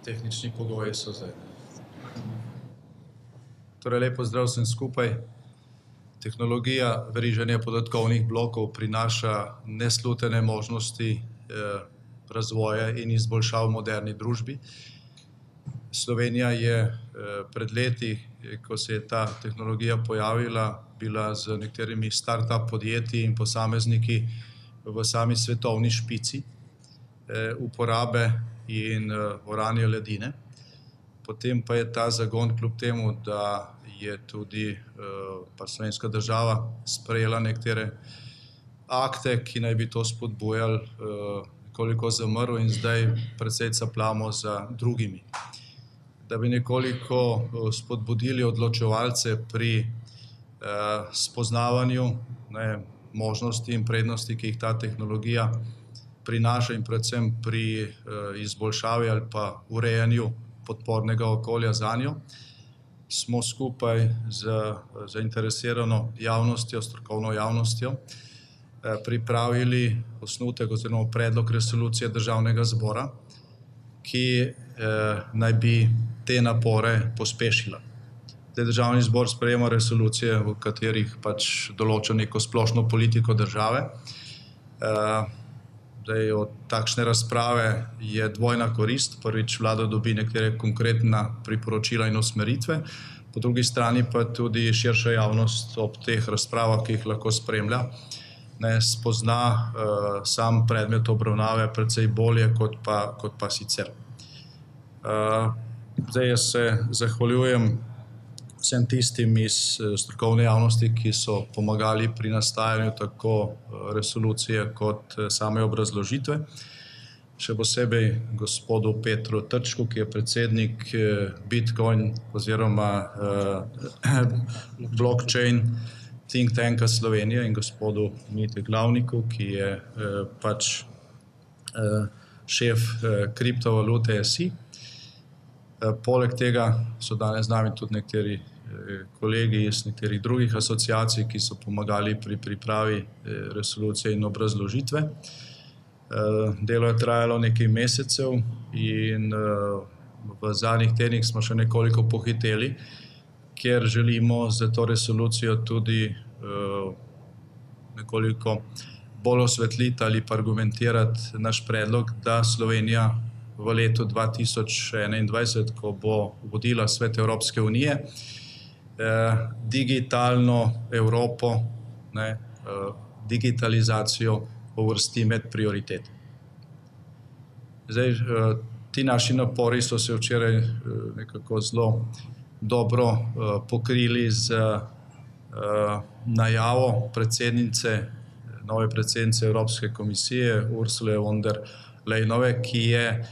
Tehnični pogoji so zdaj. Torej, lepo zdrav vsem skupaj. Tehnologija veriženja podatkovnih blokov prinaša neslutene možnosti razvoja in izboljšav v moderni družbi. Slovenija je pred leti, ko se je ta tehnologija pojavila, bila z nekaterimi start-up podjetji in posamezniki v sami svetovni špici uporabe in oranja ledine. Potem pa je ta zagon, kljub temu, da je tudi slovenska država sprejela nekatere akte, ki naj bi to spodbujali, nekoliko zamrl in zdaj precej capljamo za drugimi. Da bi nekoliko spodbudili odločevalce pri spoznavanju možnosti in prednosti, ki jih ta tehnologija prinaša, in predvsem pri izboljšavi ali pa urejanju podpornega okolja zanjo, smo skupaj z zainteresirano javnostjo, strokovno javnostjo, pripravili osnutek oziroma predlog resolucije Državnega zbora, ki naj bi te napore pospešila. Državni zbor sprejema resolucije, v katerih določa neko splošno politiko države. Od takšne razprave je dvojna korist. Prvič, vlada dobi nekatere konkretna priporočila in usmeritve, po drugi strani pa tudi širša javnost ob teh razpravah, ki jih lahko spremlja, spozna sam predmet obravnave precej bolje kot pa sicer. Jaz se zahvaljujem vsem tistim iz strokovne javnosti, ki so pomagali pri nastajanju tako resolucije kot same obrazložitve. Še posebej gospodu Petru Trčku, ki je predsednik Bitcoin oziroma Blockchain Think Tanka Slovenije, in gospodu Mitji Glavniku, ki je šef kriptovalute SI. Poleg tega so danes z nami tudi nekateri kolegi iz nekaterih drugih asociacij, ki so pomagali pri pripravi resolucije in obrazložitve. Delo je trajalo nekaj mesecev in v zadnjih tednih smo še nekoliko pohiteli, ker želimo za to resolucijo tudi nekoliko bolj osvetliti ali pa argumentirati naš predlog, da Slovenija v letu 2021, ko bo vodila Svet Evropske unije, digitalno Evropo, digitalizacijo uvrsti med prioritete. Ti naši napori so se včeraj nekako zelo dobro pokrili z najavo nove predsednice Evropske komisije Ursule von der Leyenove, ki je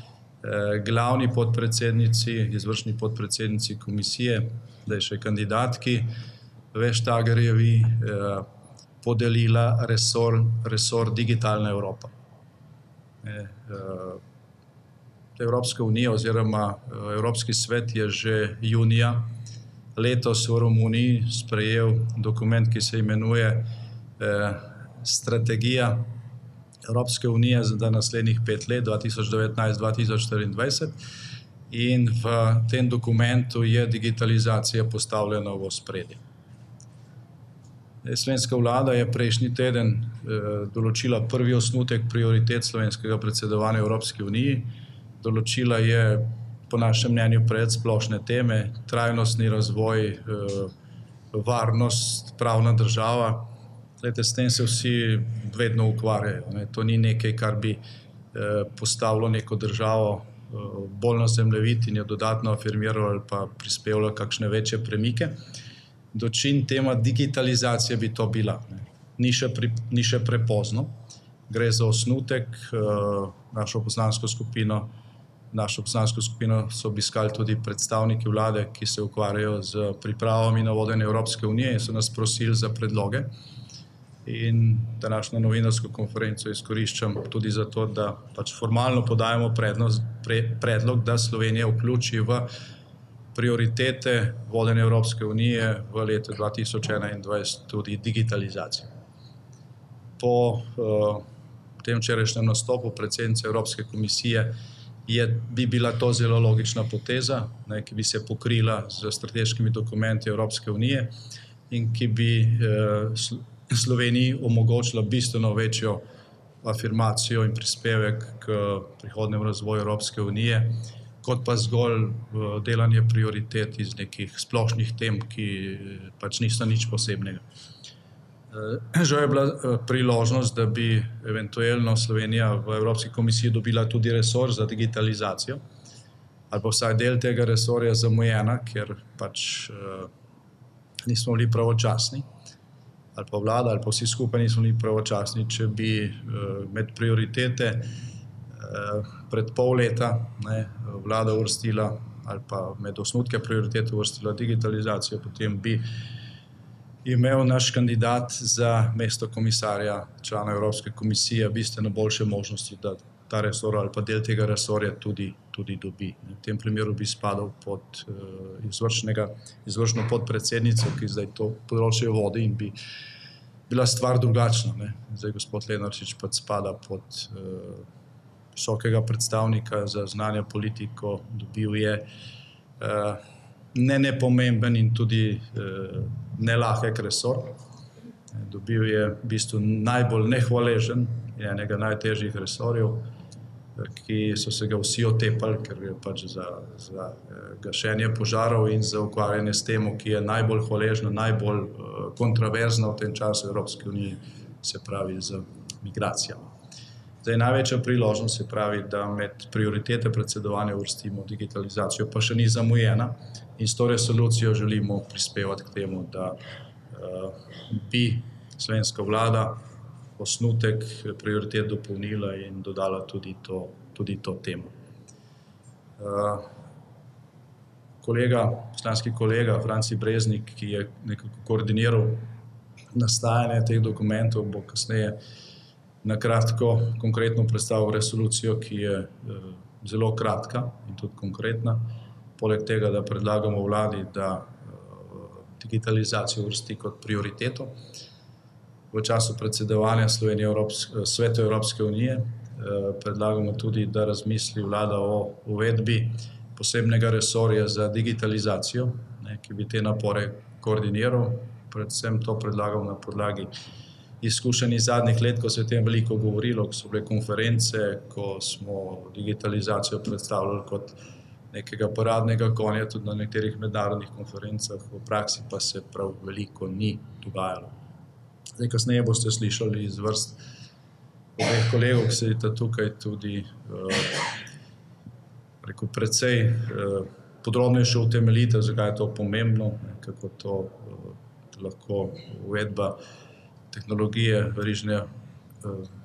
glavni podpredsednici, izvršni podpredsednici komisije, zdaj še kandidatki Vestagerjevi, podelila resor Digitalna Evropa. Evropska unija oziroma Evropski svet je že junija letos v Romuniji sprejel dokument, ki se imenuje Strategija Evropske unije za naslednjih 5 let, 2019-2024, in v tem dokumentu je digitalizacija postavljena v ospredje. Slovenska vlada je prejšnji teden določila prvi osnutek prioritet slovenskega predsedovanja Evropski uniji. Določila je po našem mnenju predsplošne teme: trajnostni razvoj, varnost, pravna država. S tem se vsi vedno ukvarjajo. To ni nekaj, kar bi postavilo neko državo bolj na zemljevid in jo dodatno afirmiralo ali pa prispevalo kakšne večje premike. Dočim tema digitalizacije bi to bila. Ni še prepozno. Gre za osnutek. Našo poslansko skupino so obiskali tudi predstavniki vlade, ki se ukvarjajo z pripravami na vodenje Evropske unije in so nas prosili za predloge. In današnjo novinarsko konferenco izkoriščam tudi zato, da formalno podajamo predlog, da Slovenija vključi v prioritete vodenja Evropske unije v letu 2021 tudi digitalizacijo. Po tem včerajšnjem nastopu predsednice Evropske komisije bi bila to zelo logična poteza, ki bi se pokrila z strateškimi dokumenti Evropske unije in ki bi Sloveniji omogočila bistveno večjo afirmacijo in prispevek k prihodnjemu razvoju Evropske unije, kot pa zgolj delanje prioritet iz nekih splošnih tem, ki pač niso nič posebnega. Žal je bila priložnost, da bi eventualno Slovenija v Evropski komisiji dobila tudi resor za digitalizacijo, ali pa vsaj del tega resorja zamujena, ker pač nismo bili pravočasni, ali pa vlada, ali pa vsi skupaj nismo bili pravočasni, če bi med prioritete pred pol leta vlada uvrstila, ali pa med osnutke prioritete uvrstila digitalizacijo, potem bi imel naš kandidat za mesto komisarja, člana Evropske komisije, bistveno boljše možnosti, da ta resor ali pa del tega resorja tudi dobi. V tem primeru bi spadal pod izvršno podpredsednico, ki zdaj to področje vodi, in bi bila stvar drugačna. Zdaj gospod Lenarčič pa spada pod visokega predstavnika za zunanjo politiko, dobil je nepomemben in tudi nelahek resor. Dobil je v bistvu najbolj nehvaležen in enega najtežjih resorjev, ki so se ga vsi otepali, ker je pač za gašenje požarov in za ukvarjanje s temo, ki je najbolj hvaležna, najbolj kontroverzna v tem času Evropske unije, se pravi z migracijami. Zdaj, največja priložnost se pravi, da med prioritete predsedovanja uvrstimo digitalizacijo, pa še ni zamujena, in s to resolucijo želimo prispevati k temu, da bi slovenska vlada osnutek prioritet dopolnila in dodala tudi to temo. Poslanski kolega Franci Breznik, ki je nekako koordiniral nastajanje teh dokumentov, bo kasneje na kratko konkretno predstavil resolucijo, ki je zelo kratka in tudi konkretna. Poleg tega, da predlagamo vladi, da digitalizacijo uvrsti kot prioriteto v času predsedovanja Slovenije Svetu Evropske unije, predlagamo tudi, da razmisli vlada o uvedbi posebnega resorja za digitalizacijo, ki bi te napore koordiniral. Predvsem to predlagam na podlagi izkušenj iz zadnjih let, ko se je o tem veliko govorilo, ko so bile konference, ko smo digitalizacijo predstavljali kot nekega paradnega konja tudi na nekaterih mednarodnih konferencah, v praksi pa se prav veliko ni dogajalo. Zdaj, kasneje boste slišali iz vrst obeh kolegov, ki sedite tukaj, tudi precej podrobnejšo utemeljitev, zakaj je to pomembno, kako to lahko uvedba tehnologije verižne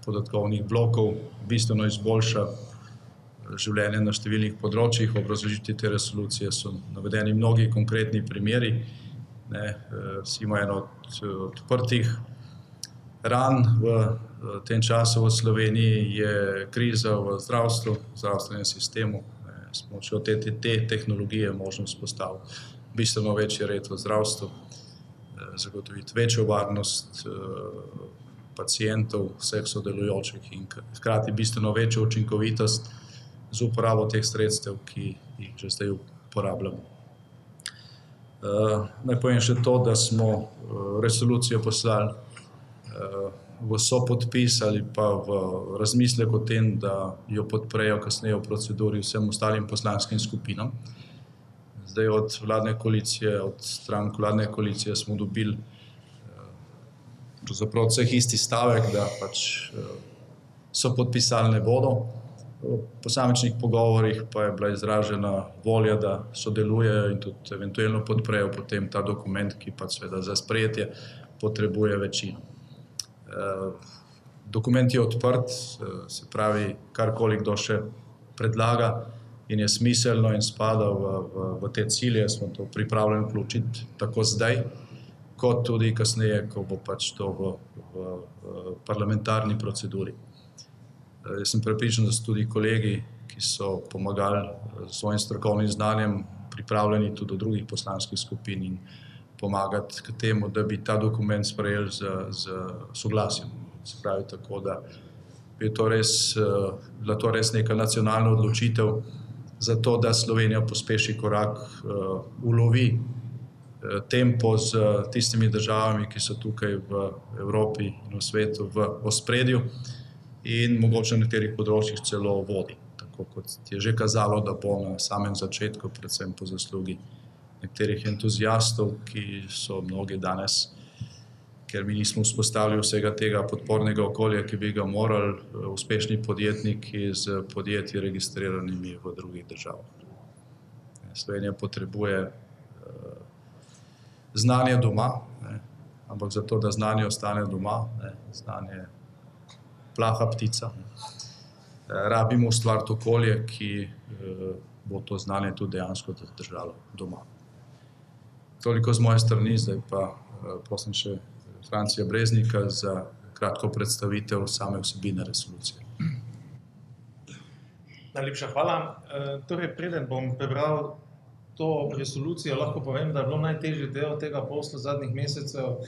podatkovnih blokov bistveno izboljša življenje na številnih področjih. V obrazložitvi te resolucije so navedeni mnogi konkretni primeri. Recimo eno od odprtih ran v tem času v Sloveniji je kriza v zdravstvu, v zdravstvenem sistemu. S pomočjo te tehnologije je možno vzpostaviti bistveno večji red v zdravstvu, zagotoviti večjo varnost pacientov, vseh sodelujočih in hkrati bistveno večjo učinkovitost z uporabo teh sredstev, ki jih že zdaj uporabljamo. Naj povem še to, da smo resolucijo poslali v sopodpis ali pa v razmislek o tem, da jo podprejo kasneje v proceduri vsem ostalim poslanskim skupinam. Zdaj od vladne koalicije, od strank vladne koalicije smo dobili pravzaprav vseh isti stavek, da pač so podpisali ne bodo. V posamičnih pogovorih pa je bila izražena volja, da sodelujejo in tudi eventualno podprejo potem ta dokument, ki pa seveda za sprejetje potrebuje večino. Dokument je odprt, se pravi, karkoli kdo še predlaga in je smiselno in spada v te cilje, smo to pripravljeni vključiti tako zdaj, kot tudi kasneje, ko bo pač to v parlamentarni proceduri. Jaz sem prepričan, da so tudi kolegi, ki so pomagali s svojim strokovnim znanjem, pripravljeni tudi do drugih poslanskih skupin in pomagati k temu, da bi ta dokument sprejeli z soglasjem. Se pravi tako, da bila to res neka nacionalna odločitev za to, da Slovenija pospeši korak, ulovi tempo z tistimi državami, ki so tukaj v Evropi in v svetu v ospredju in mogoče na nekaterih področjih celo vodi. Tako kot je že kazalo, da bo na samem začetku, predvsem po zaslugi nekaterih entuzijastov, ki so mnogi danes, ker mi nismo vzpostavili vsega tega podpornega okolja, ki bi ga morali, uspešni podjetniki z podjetji registriranimi v drugih državah. Slovenija potrebuje znanje doma, ampak zato, da znanje ostane doma, znanje plaha ptica, rabimo ustvariti okolje, ki bo to znanje tudi dejansko držalo doma. Toliko z moje strani, zdaj pa prosim še Francija Breznika za kratko predstavitev same vsebine resolucije. Najlepša hvala. Torej, preden bom prebral to resolucijo, lahko povem, da je bilo najtežji del tega posla zadnjih mesecev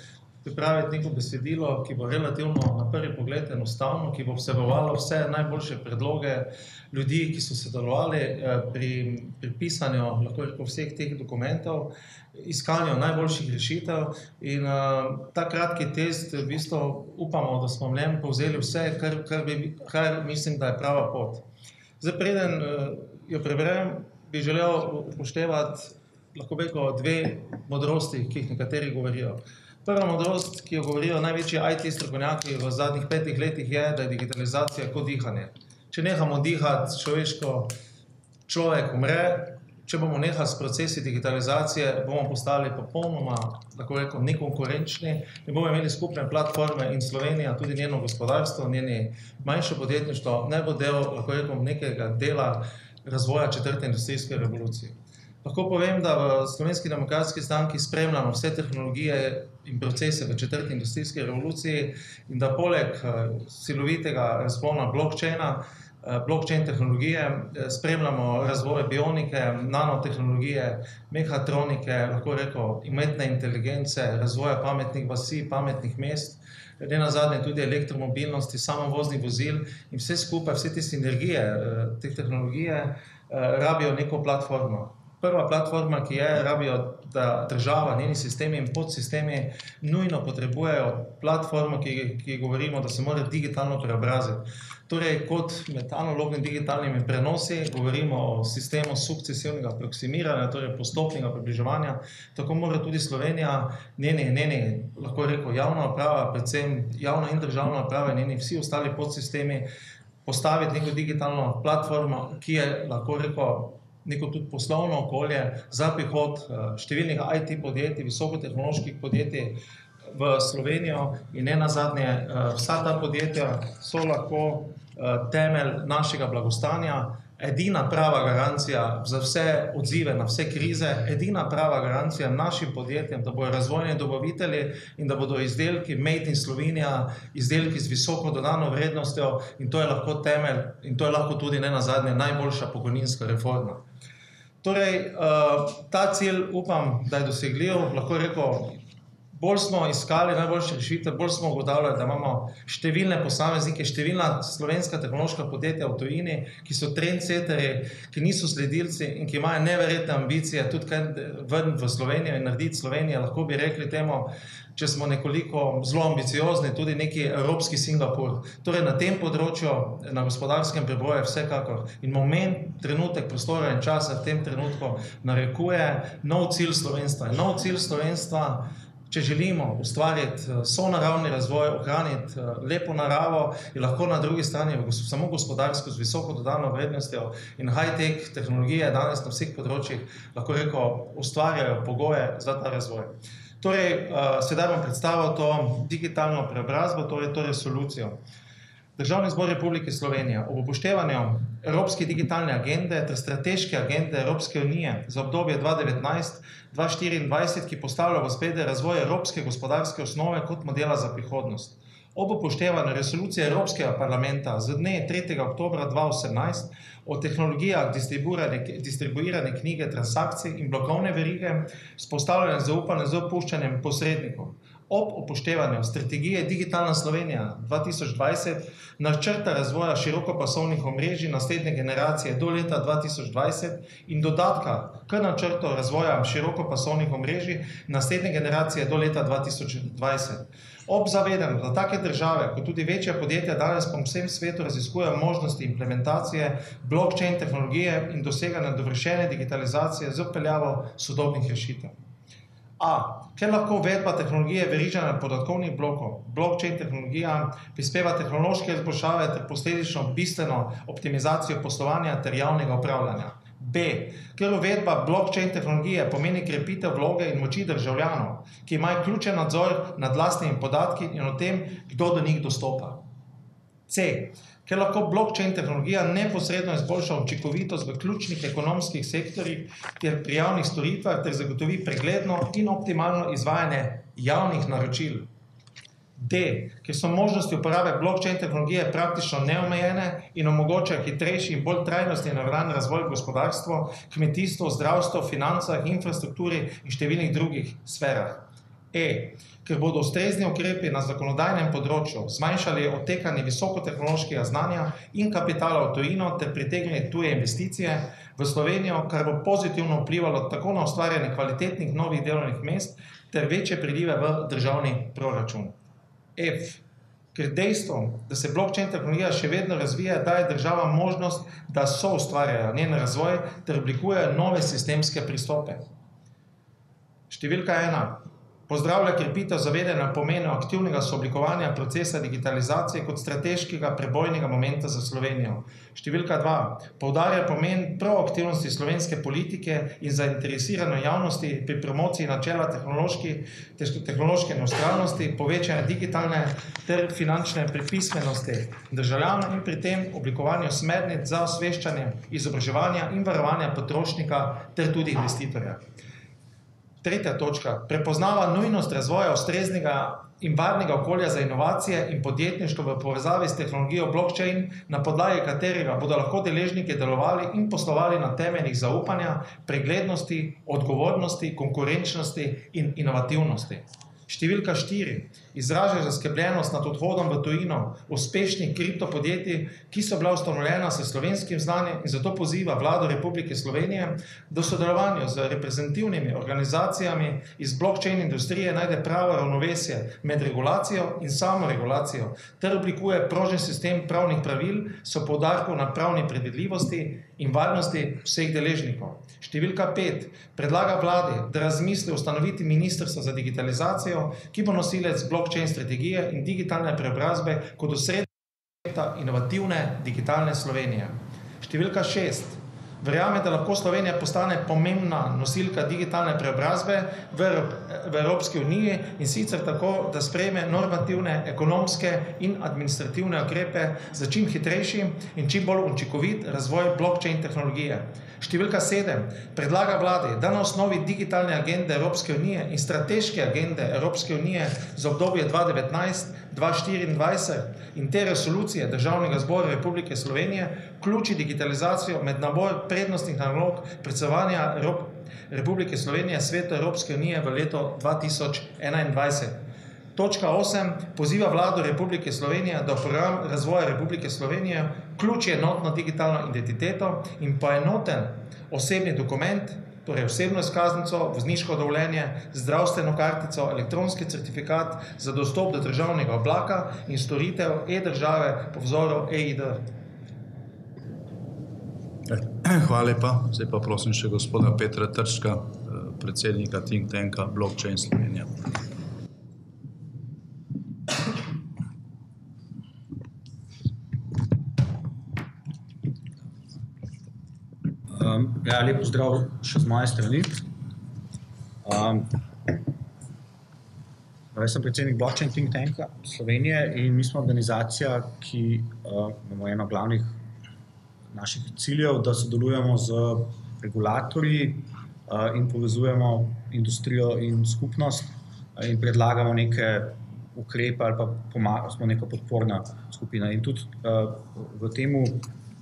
pripraviti neko besedilo, ki bo relativno na prvi pogled enostavno, ki bo vsebovalo vse najboljše predloge ljudi, ki so sodelovali pri pisanju, lahko rekel, vseh teh dokumentov, iskanju najboljših rešitev in ta kratki test, v bistvu upamo, da smo v njem povzeli vse, kar mislim, da je prava pot. Zdaj, preden jo preberem, bi želel upoštevati, lahko bi rekel, dve modrosti, ki jih nekateri govorijo. Prva modrost, ki jo govorijo največji IT strokovnjaki v zadnjih 5 letih, je, da je digitalizacija kot dihanje. Če nehamo dihati človeško, človek umre, če bomo nehali s procesi digitalizacije, bomo postali popolnoma, lahko rekel, nekonkurenčni, ne bomo imeli skupne platforme in Slovenija, tudi njeno gospodarstvo, njeni manjše podjetništvo, ne bo del, lahko rekel, nekega dela razvoja 4. industrijske revolucije. Lahko povem, da v Slovenski demokratski stranki spremljamo vse tehnologije in procese v 4. industrijski revoluciji in da poleg silovitega razpona blockchain tehnologije spremljamo razvoj bionike, nanotehnologije, mehatronike, lahko rekel, umetne inteligence, razvoja pametnih vasi, pametnih mest, ne nazadnje tudi elektromobilnosti, samovoznih vozil in vse skupaj, vse te sinergije, te tehnologije rabijo neko platformo. Prva platforma, ki je, rabijo, da država, njeni sistemi in podsistemi nujno potrebujejo platformo, ki govorimo, da se mora digitalno preobraziti. Torej, kot med analognim digitalnimi prenosi, govorimo o sistemu sukcesivnega proksimiranja, torej postopnega približevanja, tako mora tudi Slovenija, njeni, lahko rekel, javna uprava, predvsem javna in državna uprava, njeni vsi ostali podsistemi, postaviti neko digitalno platformo, ki je, lahko rekel, neko tudi poslovno okolje za prihod številnih IT podjetij, visokotehnoloških podjetij v Slovenijo in ne nazadnje vsa ta podjetja so lahko temelj našega blagostanja, edina prava garancija za vse odzive na vse krize, edina prava garancija našim podjetjem, da bodo razvojni dobavitelji in da bodo izdelki made in Slovenija, izdelki z visoko dodano vrednostjo in to je lahko temelj in to je lahko tudi ne nazadnje najboljša pokojninska reforma. Torej, ta cilj upam, da je dosegljiv, lahko rekel, bolj smo iskali najboljše rešitve, bolj smo ugotavljali, da imamo številne posameznike, številna slovenska tehnološka podjetja v tujini, ki so trendsetterji, ki niso sledilci in ki imajo neverjetne ambicije tudi kaj ven v Slovenijo in narediti Slovenijo, lahko bi rekli temu, če smo nekoliko zelo ambiciozni, tudi neki evropski Singapur. Torej, na tem področju, na gospodarskem preboju vsekakor in moment, trenutek, prostora in časa v tem trenutku narekuje nov cilj slovenstva. In nov cilj slovenstva, če želimo ustvariti sonaravni razvoj, ohraniti lepo naravo, je lahko na drugi strani samo gospodarsko z visoko dodano vrednostjo in high-tech tehnologije danes na vseh področjih, lahko rekel, ustvarjajo pogoje za ta razvoj. Torej, sedaj bom predstavil to digitalno preobrazbo, torej to resolucijo. Državni zbor Republike Slovenije ob upoštevanju Evropske digitalne agende ter strateške agende Evropske unije za obdobje 2019-2024, ki postavlja v ospredje razvoj evropske gospodarske osnove kot modela za prihodnost. Ob upoštevanju resolucije Evropskega parlamenta z dne 3. oktobra 2018 o tehnologijah distribuirane knjige transakcij in blokovne verige s postavljanjem zaupanja z opuščanjem posrednikov. ob upoštevanju strategije Digitalna Slovenija 2020, načrta razvoja širokopasovnih omrežij naslednje generacije do leta 2020 in dodatka k načrtu razvoja širokopasovnih omrežij naslednje generacije do leta 2020. Ob zavedanju, da take države, kot tudi večja podjetja danes po vsem svetu raziskujejo možnosti implementacije blockchain tehnologije in doseganja dovršene digitalizacije z vpeljavo sodobnih rešitev. Ker lahko uvedba tehnologije veriženja podatkovnih blokov, blockchain tehnologija prispeva tehnološke izboljšave ter posledično bistveno optimizacijo poslovanja ter javnega upravljanja. Ker uvedba blockchain tehnologije pomeni krepitev vloge in moči državljanov, ki imajo ključen nadzor nad lastnimi podatki in o tem, kdo do njih dostopa. Ker lahko blockchain tehnologija neposredno izboljša učinkovitost v ključnih ekonomskih sektorjih ter pri javnih storitvah ter zagotovi pregledno in optimalno izvajanje javnih naročil. Ker so možnosti uporabe blockchain tehnologije praktično neomejene in omogočajo hitrejši in bolj trajnostni naravnan razvoj gospodarstva, kmetijstvo, zdravstvo, financah, infrastrukturi in številnih drugih sferah. Ker bodo ustrezni ukrepi na zakonodajnem področju zmanjšali odtekanje visokotehnološkega znanja in kapitala v tujino ter pritegnili tuje investicije v Slovenijo, kar bo pozitivno vplivalo tako na ustvarjanje kvalitetnih novih delovnih mest ter večje prilive v državni proračun. Ker dejstvo, da se blockchain tehnologija še vedno razvija, daje država možnost, da soustvarjajo njen razvoj ter oblikujejo nove sistemske pristope. Številka 1. Pozdravlja krepitev zavedanja pomena aktivnega sooblikovanja procesa digitalizacije kot strateškega prebojnega momenta za Slovenijo. Številka 2. Poudarja pomen proaktivnosti slovenske politike in zainteresirane javnosti pri promociji načela tehnološke nevtralnosti, povečanja digitalne ter finančne pismenosti državljanov in pri tem oblikovanju smernic za osveščanje, izobraževanja in varovanja potrošnika ter tudi investitorja. 3. točka. Prepoznava nujnost razvoja ustreznega in varnega okolja za inovacije in podjetništvo v povezavi s tehnologijo blockchain, na podlagi katerega bodo lahko deležniki delovali in poslovali na temeljih zaupanja, preglednosti, odgovornosti, konkurenčnosti in inovativnosti. Številka 4. Izraža zaskrbljenost nad odhodom v tujino uspešnih kriptopodjetij, ki so bila ustanovljena s slovenskim znanjem in zato poziva Vlado Republike Slovenije, da v sodelovanju z reprezentativnimi organizacijami iz blockchain industrije najde pravo ravnovesje med regulacijo in samoregulacijo ter oblikuje prožen sistem pravnih pravil s poudarkom na pravni predvidljivosti in varnosti vseh deležnikov. Številka 5. Predlaga vladi, da razmisli ustanoviti Ministrstvo za digitalizacijo, ki bo nosilec blockchain strategije in digitalne preobrazbe kot osrednja inovativne digitalne Slovenije. Številka 6. Verjame, da lahko Slovenija postane pomembna nosilka digitalne preobrazbe v Evropski uniji in sicer tako, da sprejme normativne, ekonomske in administrativne ukrepe za čim hitrejši in čim bolj učinkovit razvoj blockchain tehnologije. Številka 7. Predlaga vladi, da na osnovi digitalne agende Evropske unije in strateške agende Evropske unije za obdobje 2019-2024 in te resolucije Državnega zbora Republike Slovenije vključi digitalizacijo med nabor prednostnih nalog predsedovanja Republike Slovenije Svetu Evropske unije v letu 2021. Točka 8. Poziva Vlado Republike Slovenije, da v program razvoja Republike Slovenije vključi enotno digitalno identiteto in poenoten osebni dokument, torej osebno izkaznico, vozniško dovoljenje, zdravstveno kartico, elektronski certifikat za dostop do državnega oblaka in storitev e-države po vzoru eID. Hvala lepa. Zdaj pa prosim še gospoda Petra Trčka, predsednika think tanka Blockchain Slovenija. Lep pozdrav še z moje strani. Jaz sem predsednik Blockchain Think Tanka Slovenije in mi smo organizacija, ki imamo eno glavnih naših ciljev, da sodelujemo z regulatorji in povezujemo industrijo in skupnost in predlagamo neke ukrepe ali pa smo neka podporna skupina. In tudi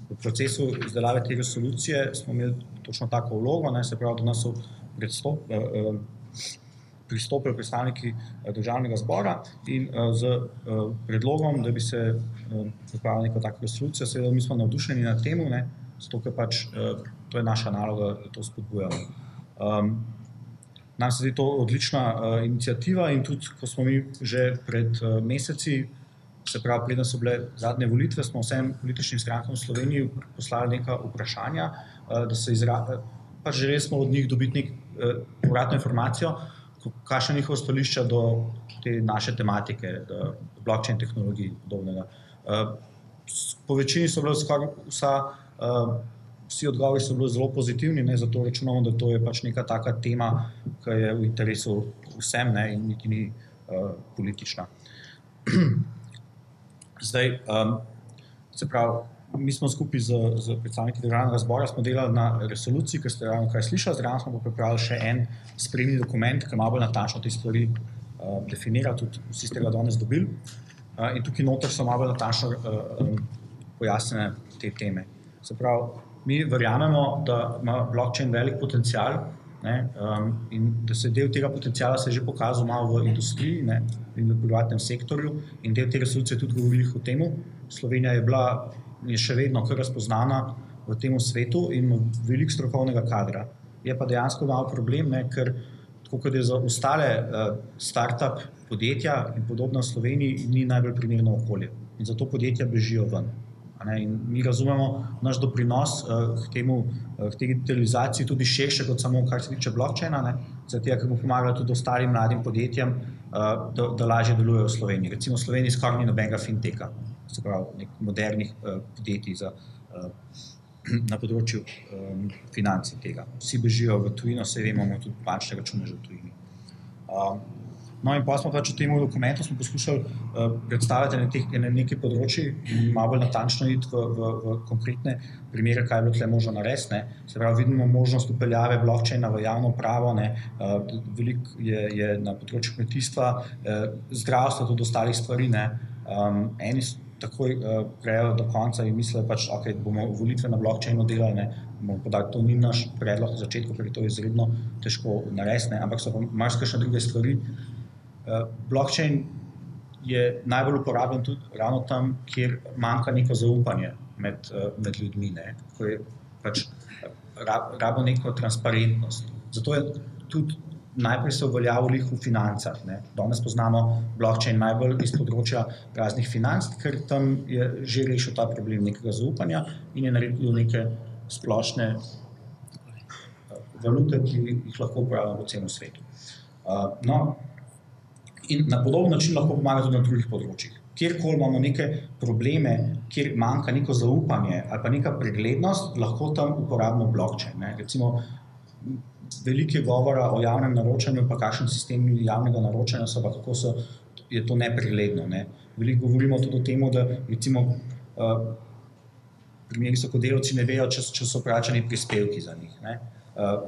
v procesu izdelave te resolucije smo imeli točno tako vlogo, se pravi, da nas so pristopili predstavniki državnega zbora in z predlogom, da bi se pripravila neka taka resolucija. Seveda mi smo navdušeni nad temu, zato ker pač to je naša naloga, da to spodbujamo. Nam se zdi to odlična iniciativa in tudi, ko smo mi že pred meseci, se pravi, preden so bile zadnje volitve, smo vsem političnim strankam v Sloveniji poslali neka vprašanja, da se pač želeli smo od njih dobiti povratno informacijo, kakšno je njihovo stališče do te naše tematike, do blockchain tehnologij in podobnega. Po večini so bile skoraj vsi odgovori so bili zelo pozitivni, zato računamo, da to je pač neka taka tema, ki je v interesu vsem in niti ni politična. Zdaj, se pravi, mi smo skupaj z predstavniki državnega zbora smo delali na resoluciji, ker ste ravno kaj slišali, zraven smo pa pripravili še en spremni dokument, ki malo bolj natančno te stvari definira, tudi vsi ste ga danes dobili. In tukaj noter so malo bolj natančno pojasnjene te teme. Se pravi, mi verjamemo, da ima blockchain velik potencial in da se del tega potenciala se je že pokazal malo v industriji in v privatnem sektorju in del te resolucije tudi govori o temu. Slovenija je še vedno kar razpoznana v tem svetu in ima veliko strokovnega kadra. Je pa dejansko malo problem, ker tako kot je za ostale start-up podjetja in podobno v Sloveniji ni najbolj primerno okolje. In zato podjetja bežijo ven. In mi razumemo naš doprinos k tej digitalizaciji tudi širše kot samo kar se tiče blockchaina, zato ker bomo pomagali tudi ostalim mladim podjetjem, da lažje delujejo v Sloveniji. Recimo v Sloveniji skoraj ni nobenega finteka, se pravi modernih podjetij na področju financ in tega. Vsi bežijo v tujino, saj vemo, imamo tudi bančne račune že v tujini. No in pa smo pač v tem dokumentu smo poskušali predstaviti na nekaj področji in malo bolj natančno iti v konkretne primere, kaj je bilo tukaj možno narediti. Se pravi, vidimo možnost upeljave blockchaina v javno upravo, veliko je na področju kmetijstva, zdravstva, tudi ostalih stvari. Eni takoj grejo do konca in mislijo, da bomo volitve na blockchainu delali, bomo podali, to ni naš predlog na začetku, ker je to izredno težko narediti, ampak so pa marsikakšne druge stvari. Blockchain je najbolj uporabljen tudi ravno tam, kjer manjka neko zaupanje med ljudmi, ko je pač rabo neko transparentnost. Zato je tudi najprej se uveljavil v financah. Danes poznamo blockchain najbolj iz področja raznih financ, ker tam je že rešil ta problem nekega zaupanja in je naredil neke splošne valute, ki jih lahko uporabljamo po celem svetu. In na podoben način lahko pomaga tudi na drugih področjih. Kjerkoli imamo neke probleme, kjer manjka neko zaupanje ali pa neka preglednost, lahko tam uporabimo blockchain. Recimo, veliko je govora o javnem naročanju, pa kakšen sistem javnega naročanja so, pa kako je to nepregledno. Veliko govorimo tudi o tem, da recimo primeri so, ko delavci ne vejo, če so plačani prispevki za njih,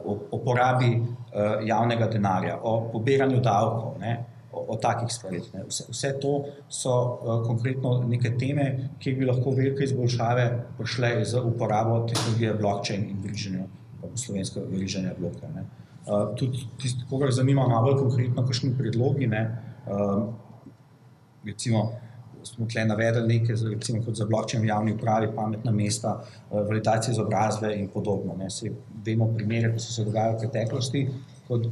o porabi javnega denarja, o pobiranju davkov, o takih stvarih. Vse to so konkretno neke teme, kjer bi lahko velike izboljšave prišle z uporabo tehnologije blockchain in vriženja, slovensko vriženja blokov. Tudi tisti, kogar zanima malo bolj konkretno, kakšni predlogi, recimo smo tukaj navedli nekaj, recimo kot za blockchain v javni upravi, pametna mesta, validacija izobrazbe in podobno. Vemo primere, ko so se dogajali v preteklosti, kot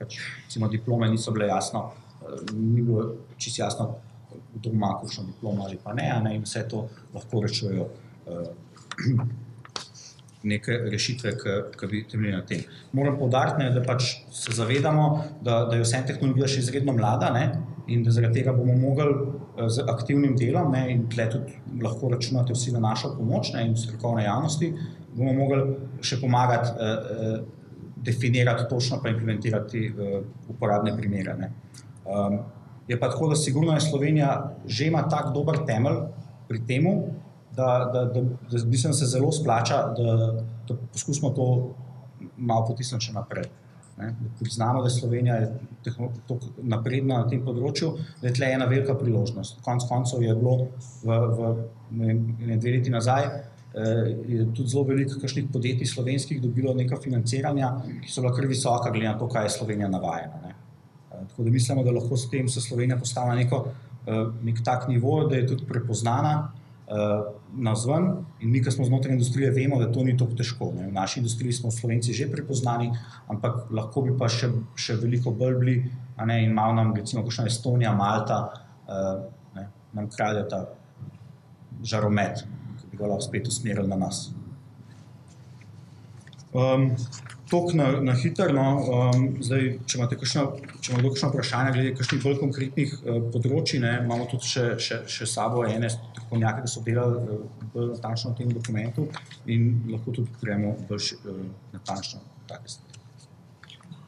recimo diplome niso bile jasno, ni bilo čisto jasno, kdo ima kakšno diplomo ali pa ne, in vse to lahko rešujejo neke rešitve, ki bi temeljili na tem. Moram poudariti, da pač se zavedamo, da je vse tehnologija še izredno mlada in da zaradi tega bomo mogli z aktivnim delom in tle tudi lahko računate vsi na našo pomoč in strokovne javnosti, bomo mogli še pomagati definirati točno pa implementirati uporabne primere. Je pa tako, da sigurno je Slovenija že ima tak dober temelj pri temu, da mislim, se zelo splača, da poskusimo to malo potisniti še naprej. Da priznamo, da Slovenija je napredna na tem področju, da je tle ena velika priložnost. Konec koncev je bilo v 2 leti nazaj, je tudi zelo veliko kakšnih podjetij slovenskih dobilo neka financiranja, ki so bila kar visoka, glede na to, kaj je Slovenija navajena. Tako da mislimo, da lahko s tem se Slovenija postavlja nek tak nivo, da je tudi prepoznana navzven, in mi, ki smo znotraj industrije, vemo, da to ni tako težko. V naši industriji smo Slovenci že prepoznani, ampak lahko bi pa še veliko bolj bili, in malo nam, recimo, kakšna Estonija, Malta, nam kradeta žaromet, ki bi ga lahko spet usmerili na nas. Toliko na hitro, zdaj, če ima kdo kakšno vprašanje glede kakšnih bolj konkretnih področij, imamo tudi še sabo ene strokovnjake, ki so delali bolj natančno v tem dokumentu in lahko tudi gremo bolj natančno v take stvari.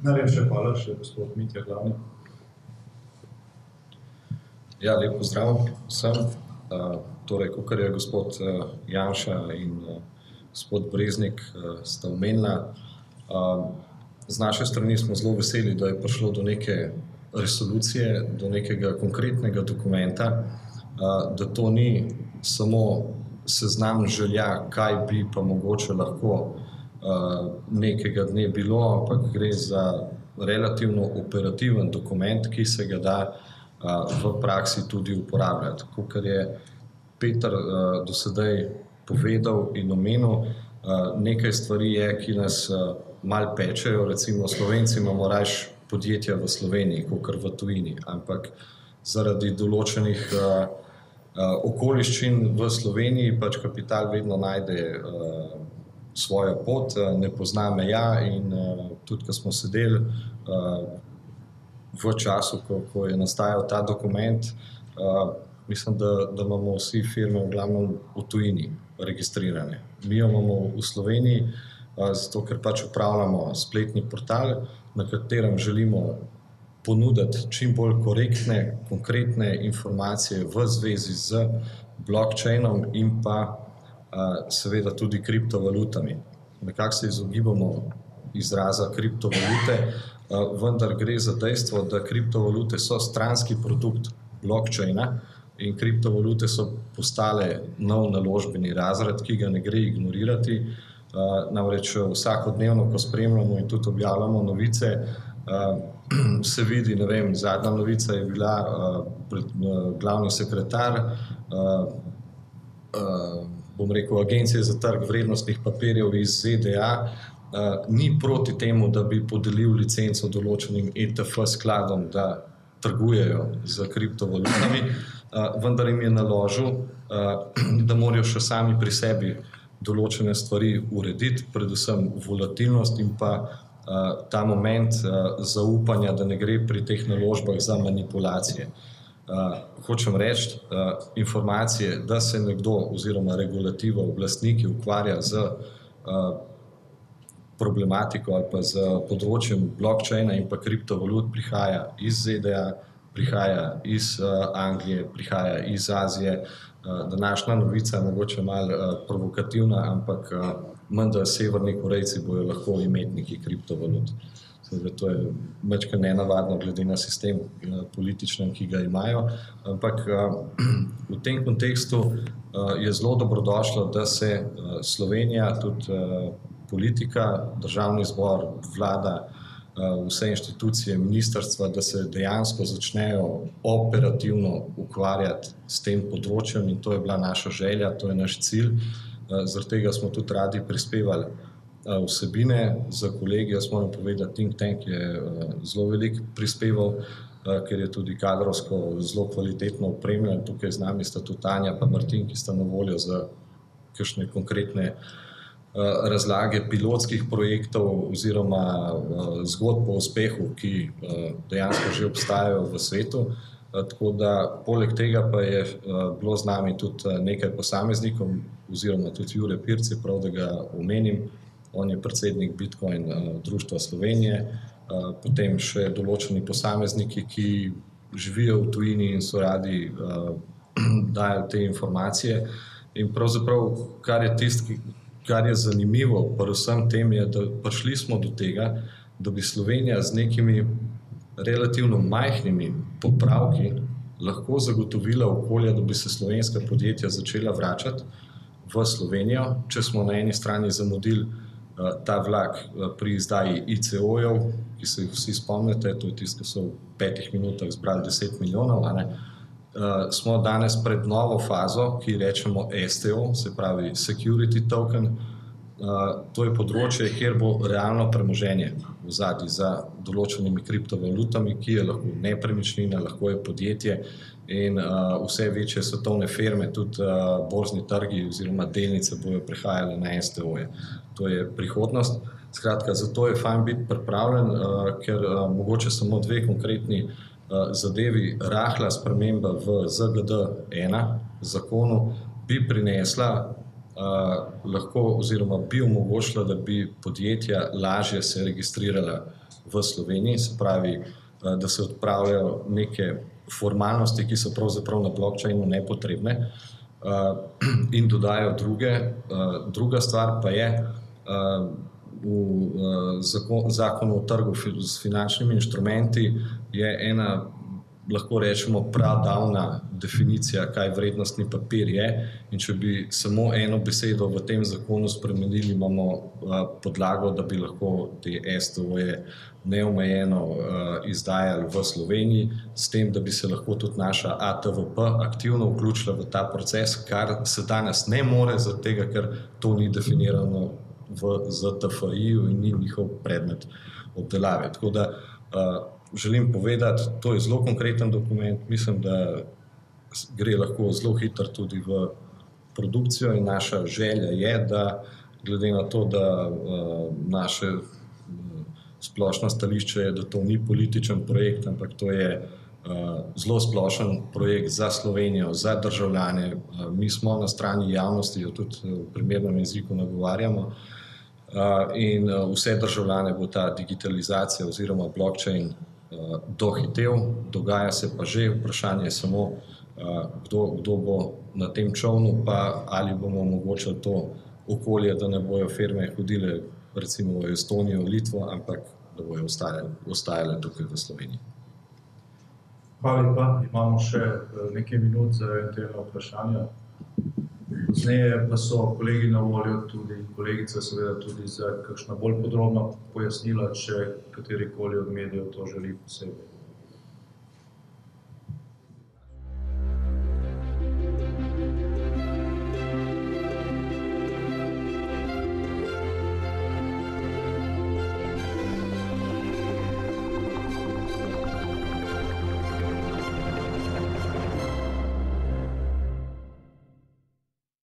Najlepša hvala še gospod Mitja Glavni. Ja, lep pozdrav vsem. Torej, kakor je gospod Janša in gospod Breznik sta omenila, z naše strani smo zelo veseli, da je prišlo do neke resolucije, do nekega konkretnega dokumenta, da to ni samo seznam želja, kaj bi pa mogoče lahko nekega dne bilo, ampak gre za relativno operativen dokument, ki se ga da v praksi tudi uporabljati. Kakor je Peter do sedaj povedal in omenil, nekaj stvari je, ki nas malo pečejo, recimo Slovenci imamo raje podjetja v Sloveniji, kakor v tujini, ampak zaradi določenih okoliščin v Sloveniji pač kapital vedno najde svojo pot, ne pozna meja in tudi, ko smo sedeli v času, ko je nastajal ta dokument, mislim, da imamo vsi firme v glavnem v tujini registrirane. Mi jo imamo v Sloveniji, zato ker pač upravljamo spletni portal, na katerem želimo ponuditi čim bolj korektne, konkretne informacije v zvezi z blockchainom in pa seveda tudi kriptovalutami. Nekako se izogibamo izraza kriptovalute, vendar gre za dejstvo, da kriptovalute so stranski produkt blockchaina in kriptovalute so postale nov naložbeni razred, ki ga ne gre ignorirati. Namreč vsakodnevno, ko spremljamo in tudi objavljamo novice, se vidi, ne vem, zadnja novica je bila glavni sekretar, bom rekel, Agencije za trg vrednostnih papirjev iz ZDA, ni proti temu, da bi podelil licenco določenim ETF skladom, da trgujejo z kriptovalutami, vendar jim je naložil, da morajo še sami pri sebi določene stvari urediti, predvsem volatilnost in pa ta moment zaupanja, da ne gre pri teh naložbah za manipulacije. Hočem reči, informacije, da se nekdo oziroma regulativa, oblastniki ukvarja z problematiko ali pa z področjem blockchaina in pa kriptovalut, prihaja iz ZDA, prihaja iz Anglije, prihaja iz Azije. Današnja novica je mogoče malo provokativna, ampak menda severni Korejci bojo lahko imetniki kriptovalut. To je majčkeno nenavadno glede na sistem političnem, ki ga imajo, ampak v tem kontekstu je zelo dobrodošlo, da se Slovenija, tudi politika, državni zbor, vlada, vse inštitucije, ministrstva, da se dejansko začnejo operativno ukvarjati s tem področjem in to je bila naša želja, to je naš cilj. Zaradi tega smo tudi radi prispevali vsebine za kolegi. Jaz moram povedati, Think Tank je zelo veliko prispeval, ker je tudi kadrovsko zelo kvalitetno opremljen. Tukaj z nami sta tudi Tanja pa Martin, ki sta na voljo za kakšne konkretne razlage pilotskih projektov oziroma zgodb o uspehu, ki dejansko že obstajajo v svetu. Tako da poleg tega pa je bilo z nami tudi nekaj posameznikov oziroma tudi Jure Pirc, prav da ga omenim. On je predsednik Bitcoin društva Slovenije, potem še določeni posamezniki, ki živijo v tujini in so radi dajo te informacije. In pravzaprav, kar je zanimivo pri vsem tem, je, da prišli smo do tega, da bi Slovenija z nekimi relativno majhnimi popravki lahko zagotovila okolje, da bi se slovenska podjetja začela vračati v Slovenijo. Če smo na eni strani zamudili ta vlak pri izdaji ICO-jev, ki se jih vsi spomnite, to je tisto, ki so v 5 minutah zbrali 10 milijonov, smo danes pred novo fazo, ki rečemo STO, se pravi Security Token. To je področje, kjer bo realno premoženje v zadnji za določenimi kriptovalutami, ki je lahko nepremičnina, lahko je podjetje in vse večje svetovne firme, tudi borzni trgi oziroma delnice bojo prehajale na STO-je. To je prihodnost. Skratka, zato je fajn biti pripravljen, ker mogoče samo 2 konkretni zadevi. Rahla sprememba v ZGD-1 zakonu bi prinesla lahko oziroma bi omogočila, da bi podjetja lažje se registrirala v Sloveniji, se pravi, da se odpravljajo neke formalnosti, ki so pravzaprav na blockchainu nepotrebne in dodajo druge. Druga stvar pa je, v zakonu o trgu s finančnimi inštrumenti je ena, lahko rečemo, pradavna definicija, kaj vrednostni papir je, in če bi samo eno besedo v tem zakonu spremenili, imamo podlago, da bi lahko te STO-je neomejeno izdajali v Sloveniji, s tem, da bi se lahko tudi naša ATVP aktivno vključila v ta proces, kar se danes ne more, zaradi tega, ker to ni definirano v ZTFI-ju in ni njihov predmet obdelave. Tako da želim povedati, to je zelo konkreten dokument, mislim, da gre lahko zelo hitro tudi v produkcijo in naša želja je, da glede na to, da naše splošno stališče je, da to ni političen projekt, ampak to je zelo splošen projekt za Slovenijo, za državljane. Mi smo na strani javnosti, jo tudi v primernem jeziku nagovarjamo in vse državljane bo ta digitalizacija oziroma blockchain dohitel, dogaja se pa že, vprašanje samo, kdo bo na tem čovnu, pa ali bomo omogočili to okolje, da ne bojo firme hodile recimo v Estonijo, Litvo, ampak da bojo ostajale tukaj v Sloveniji. Hvala lepa, imamo še nekaj minut za eventualna vprašanja. Pozneje pa so kolegi na voljo, tudi kolegica seveda tudi za kakšna bolj podrobna pojasnila, če katerikoli od medijev to želi posebej.